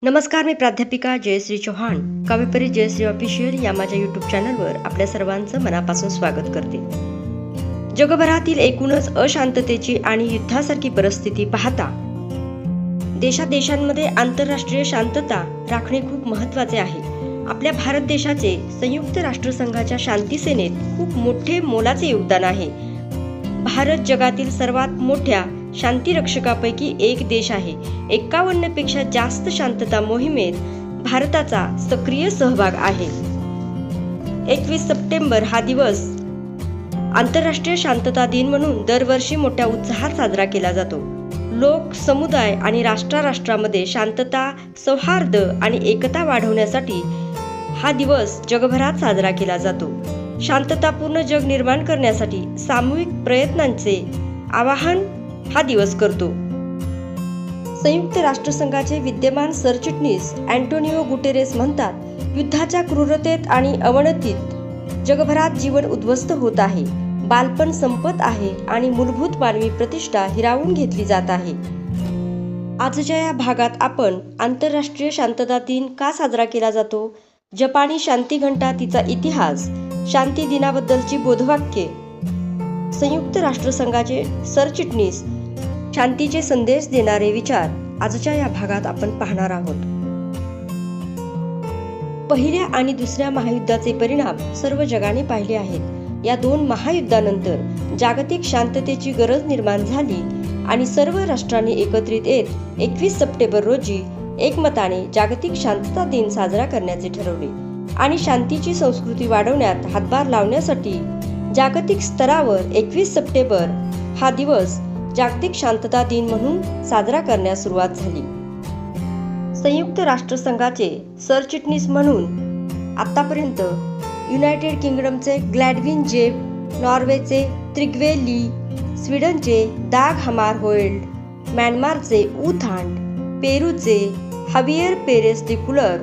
नमस्कार, मी प्राध्यापिका जयश्री चौहान. काव्यपरी जयश्री ऑफिशियल या माझ्या यूट्यूब चॅनलवर आपल्या सर्वांचं मनापासून स्वागत करते. जगभरातील एकूणच अशांततेची आणि युद्धासारखी परिस्थिती पाहता देशांमध्ये आंतरराष्ट्रीय शांतता राखणे खूप महत्त्वाचे आहे. आपल्या भारत देशाचे संयुक्त राष्ट्रसंघाच्या शांती सेनेत खूप मोठे मोलाचे योगदान आहे. भारत जगातील सर्वात मोठ्या शांतिरक्षकापैकी एक देश आहे. 51 पेक्षा जास्त शांतता मोहिमेत भारताचा सक्रिय सहभाग आहे. 21 सप्टेंबर हा दिवस आंतरराष्ट्रीय शांतता दिन म्हणून दरवर्षी मोठ्या उत्साहात साजरा केला जातो. लोक, समुदाय आणि राष्ट्रामध्ये शांतता, सौहार्द आणि एकता वाढवण्यासाठी हा दिवस जगभरात साजरा केला जातो. शांततापूर्ण जग निर्माण करण्यासाठी सामूहिक प्रयत्नांचे आवाहन हा दिवस करतो. संयुक्त राष्ट्रसंघाचे विद्यमान सरचिटणीस अँटोनिओ गुटेरेस म्हणतात, युद्धाच्या क्रूरतेत आणि अवनतीत जगभरात जीवन उद्ध्वस्त होत आहे, बालपण संपत आहे आणि मूलभूत मानवी प्रतिष्ठा हिरावून घेतली जात आहे. आजच्या या भागात आपण आंतरराष्ट्रीय शांतता दिन का साजरा केला जातो, जपानी शांती घंटा, तिचा इतिहास, शांती दिनाबद्दलची बोधवाक्ये, संयुक्त राष्ट्रसंघाचे सरचिटणीस, शांतीचे संदेश देणारे विचार आजच्या या भागात आपण पाहणार आहोत. पहिल्या आणि दुसऱ्या महायुद्धाचे परिणाम सर्व जगाने पाहिले आहेत. या दोन महायुद्धानंतर जागतिक शांततेची गरज निर्माण झाली आणि सर्व राष्ट्रांनी एकत्रित येत 21 सप्टेंबर रोजी एकमताने जागतिक शांतता दिन साजरा करण्याचे ठरवले आणि शांतीची संस्कृती वाढवण्यात हातभार लावण्यासाठी जागतिक स्तरावर 21 सप्टेंबर हा दिवस जागतिक शांतता दिन म्हणून साजरा करण्यास सुरुवात झाली. संयुक्त राष्ट्रसंघाचे सरचिटणीस म्हणून आतापर्यंत युनायटेड किंगडमचे ग्लॅडविन जेब, नॉर्वेचे त्रिग्वे ली, स्वीडनचे दाग हमारहोल्ड, म्यानमारचे ऊ थांड, पेरूचे हावियर पेरेस दि कुलर,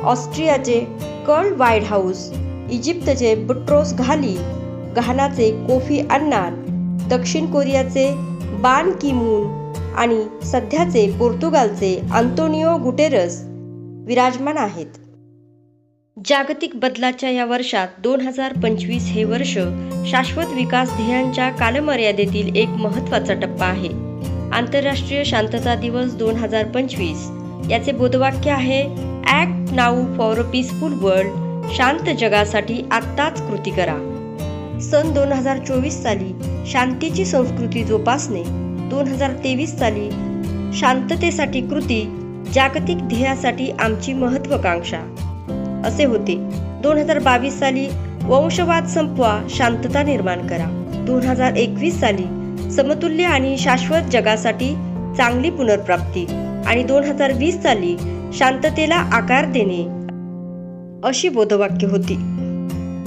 ऑस्ट्रियाचे कर्ल वाईडहाऊस, इजिप्तचे बुट्रोस घाली, घानाचे कोफी अन्नान, दक्षिण कोरियाचे बान की मून आणि सध्याचे पोर्तुगालचे अँटोनिओ गुटेरस विराजमान आहेत. जागतिक बदलाच्या या वर्षात 2025 हे वर्ष शाश्वत विकास ध्येयांच्या कालमर्यादेतील एक महत्त्वाचा टप्पा आहे. आंतरराष्ट्रीय शांतता दिवस 2025 याचे बोधवाक्य आहे, act now for a peaceful world, शांत जगासाठी आत्ताच कृती करा. सन 2024 साली शांतीची संस्कृती जोपासणे, 2023 साली शांततेसाठी कृती, जागतिक ध्येयासाठी आमची महत्त्वाकांक्षा असे होते. 2022 साली वंशवाद संपवा, शांतता निर्माण करा. 2021 साली समतुल्य आणि शाश्वत जगासाठी चांगली पुनर्प्राप्ती आणि 2020 साली शांततेला आकार देणे अशी बोधवाक्य होती.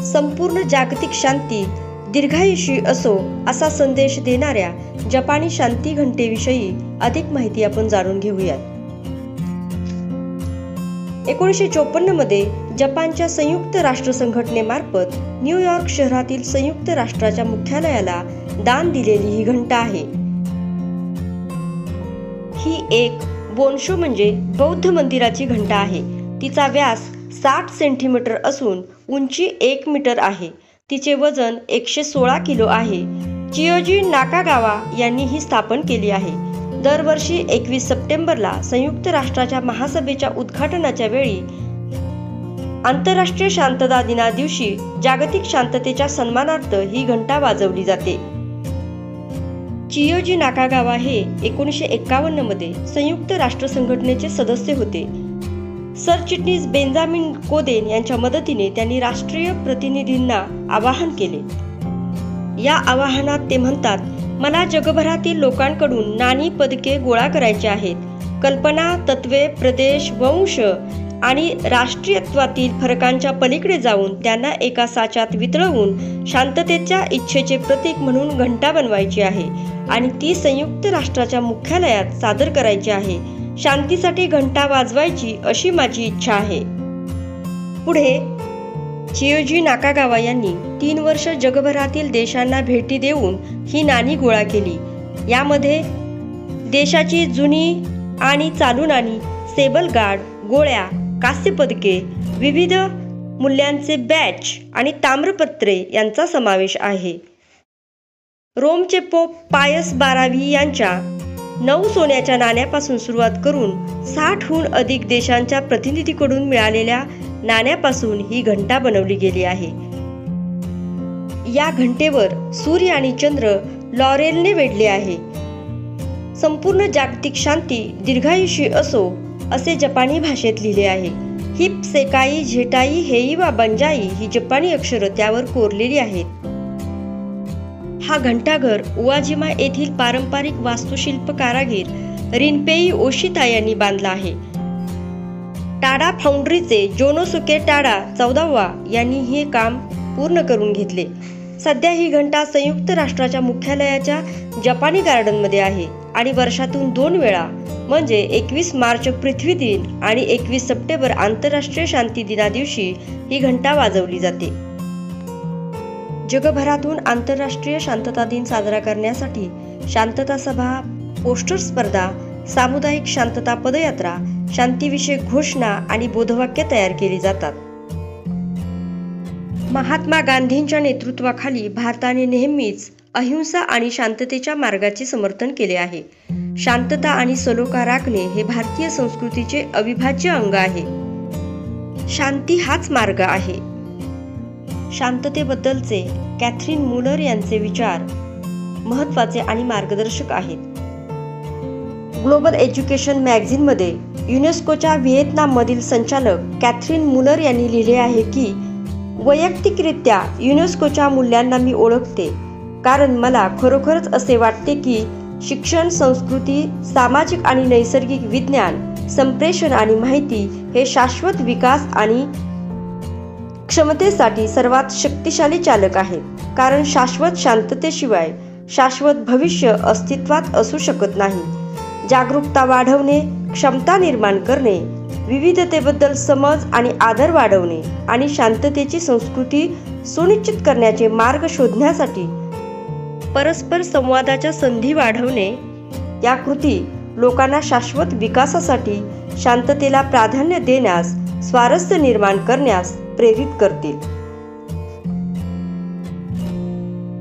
संपूर्ण जागतिक शांती दीर्घायुषी असो असा संदेश देणाऱ्या जपानी शांती घंटेविषयी अधिक माहिती आपण जाणून घेऊयात. 1954 मध्ये जपानच्या संयुक्त राष्ट्र संघटनेमार्फत न्यूयॉर्क शहरातील संयुक्त राष्ट्राच्या मुख्यालयाला दान दिलेली ही घंटा आहे. ही एक बोन्शो म्हणजे बौद्ध मंदिराची घंटा आहे. तिचा व्यास 60 सेंटीमीटर असून उंची 1 मीटर आहे. तिचे वजन 116 किलो आहे. चियोजी नाकागावा यांनी ही स्थापन केली आहे. दरवर्षी 21 सप्टेंबरला संयुक्त राष्ट्राच्या महासभेच्या उद्घाटनाच्या वेळी आंतरराष्ट्रीय शांतता दिना दिवशी जागतिक शांततेच्या सन्मानार्थ ही घंटा वाजवली जाते. चियोजी नाकागावा हे 1951 मध्ये संयुक्त राष्ट्र संघटनेचे सदस्य होते. सरचिटणीस बेंजामिन कोदेन यांच्या मदतीने त्यांनी राष्ट्रीय प्रतिनिधींना आवाहन केले. या आवाहनात ते म्हणतात, मला जगभरातील लोकांकडून नाणी पदके गोळा करायची आहेत. कल्पना, तत्वे, प्रदेश, वंश आणि राष्ट्रीयत्वातील फरकांच्या पलीकडे जाऊन त्यांना एका साच्यात वितळवून शांततेच्या इच्छेचे प्रतीक म्हणून घंटा बनवायची आहे आणि ती संयुक्त राष्ट्राच्या मुख्यालयात सादर करायची आहे. शांतीसाठी घंटा वाजवायची अशी माझी इच्छा आहे. पुढे चियोजी नाकागावा यांनी 3 वर्ष जगभरातील देशांना भेटी देऊन ही नाणी गोळा केली. यामध्ये देशाची जुनी आणि चालू नाणी सेबल गार्ड, गोळ्या, कांस्य पदके, विविध मूल्यांचे बॅच आणि ताम्रपत्रे यांचा समावेश आहे. रोमचे पोप पायस 12 यांच्या 9 सोन्याच्या नाण्यापासून सुरुवात करून 60हून अधिक देशांच्या प्रतिनिधीकडून मिळालेल्या नाण्यापासून ही घंटा बनवली गेली आहे. या घंटेवर सूर्य आणि चंद्र लॉरेलने वेढले आहे. संपूर्ण जागतिक शांती दीर्घायुषी असो असे जपानी भाषेत लिहिले आहे. हिप सेकाई झेटाई हेई वा बंजाई ही जपानी अक्षरं त्यावर कोरलेली आहेत. हा घंटाघर उवाजिमा येथील पारंपरिक वास्तुशिल्प कारागीर रिनपेई ओशिता यांनी बांधला आहे. टाडा फाउंड्रीचे जोनोसुके टाडा 14वा यांनी हे काम पूर्ण करून घेतले. सध्या ही घंटा संयुक्त राष्ट्राच्या मुख्यालयाच्या जपानी गार्डनमध्ये आहे आणि वर्षातून 2 वेळा म्हणजे 21 मार्च पृथ्वी दिन आणि 21 सप्टेंबर आंतरराष्ट्रीय शांती दिना दिवशी ही घंटा वाजवली जाते. जगभरातून आंतरराष्ट्रीय शांतता दिन साजरा करण्यासाठी शांतता सभा, पोस्टर स्पर्धा, सामुदायिक शांतता पदयात्रा, शांतीविषयक घोषणा आणि बोधवाक्य तयार केली जातात. महात्मा गांधींच्या नेतृत्वाखाली भारताने नेहमीच अहिंसा आणि शांततेच्या मार्गाचे समर्थन केले आहे. शांतता आणि सलोखा राखणे हे भारतीय संस्कृतीचे अविभाज्य अंग आहे. शांती हाच मार्ग आहे. शांततेबद्दलचे कॅथरीन मुलर यांचे विचार महत्त्वाचे आणि मार्गदर्शक आहेत. ग्लोबल एज्युकेशन मॅगझिनमध्ये युनेस्कोच्या व्हिएतनाममधील संचालक कॅथरीन मुलर यांनी लिहिले आहे की वैयक्तिकरित्या युनेस्कोच्या मूल्यांना मी ओळखते, कारण मला खरोखरच असे वाटते की शिक्षण, संस्कृती, सामाजिक आणि नैसर्गिक विज्ञान, संप्रेषण आणि माहिती हे शाश्वत विकास आणि क्षमतेसाठी सर्वात शक्तिशाली चालक आहेत. कारण शाश्वत शांततेशिवाय शाश्वत भविष्य अस्तित्वात असू शकत नाही. जागरूकता वाढवणे, क्षमता निर्माण करणे, विविधतेबद्दल समज आणि आदर वाढवणे आणि शांततेची संस्कृती सुनिश्चित करण्याचे मार्ग शोधण्यासाठी परस्पर संवादाच्या संधी वाढवणे या कृती लोकांना शाश्वत विकासासाठी शांततेला प्राधान्य देण्यास, स्वारस्य निर्माण करण्यास प्रेरित करतील.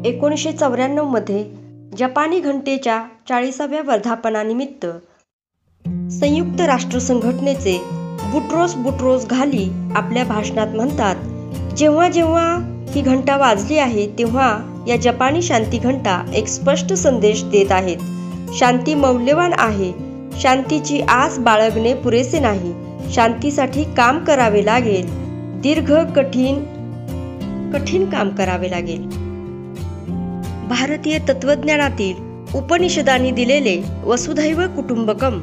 1994 मध्ये जपानी घंटेच्या 40व्या वर्धापनानिमित्त संयुक्त राष्ट्र संघटनेचे बुट्रोस घाली आपल्या भाषणात म्हणतात, जेव्हा जेव्हा ही घंटा वाजली आहे तेव्हा या जपानी शांती घंटा एक स्पष्ट संदेश देत आहेत. शांती मौल्यवान आहे. शांतीची आस बाळगणे पुरेसे नाही. शांतीसाठी काम करावे लागेल. दीर्घ कठीण काम करावे लागेल. भारतीय तत्वज्ञानातील उपनिषदांनी दिलेले वसुधैव कुटुंबकम,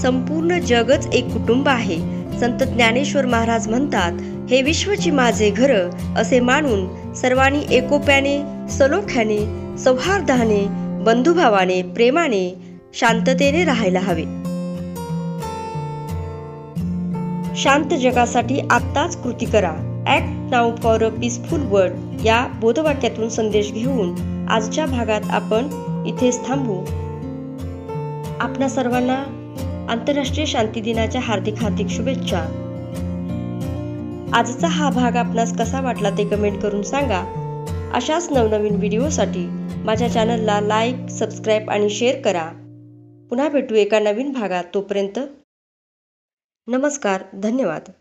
संपूर्ण जगच एक कुटुंब आहे. संत ज्ञानेश्वर महाराज म्हणतात, हे विश्वची माझे घर असे मानून सर्वांनी एकोप्याने, सलोख्याने, सौहार्दाने, बंधुभावाने, प्रेमाने, शांततेने राहायला हवे. शांत जगासाठी आत्ताच कृती करा. Act now for a peaceful world या बोधवाक्यातून संदेश घेऊन आजच्या भागात आपण इथेच थांबू. आपणा सर्वांना आंतरराष्ट्रीय शांती दिनाच्या हार्दिक शुभेच्छा. आजचा हा भाग आपणास कसा वाटला ते कमेंट करून सांगा. अशाच नवनवीन व्हिडिओसाठी माझ्या चॅनलला लाईक, सबस्क्राईब आणि शेअर करा. पुन्हा भेटू एका नवीन भागात. तोपर्यंत नमस्कार, धन्यवाद.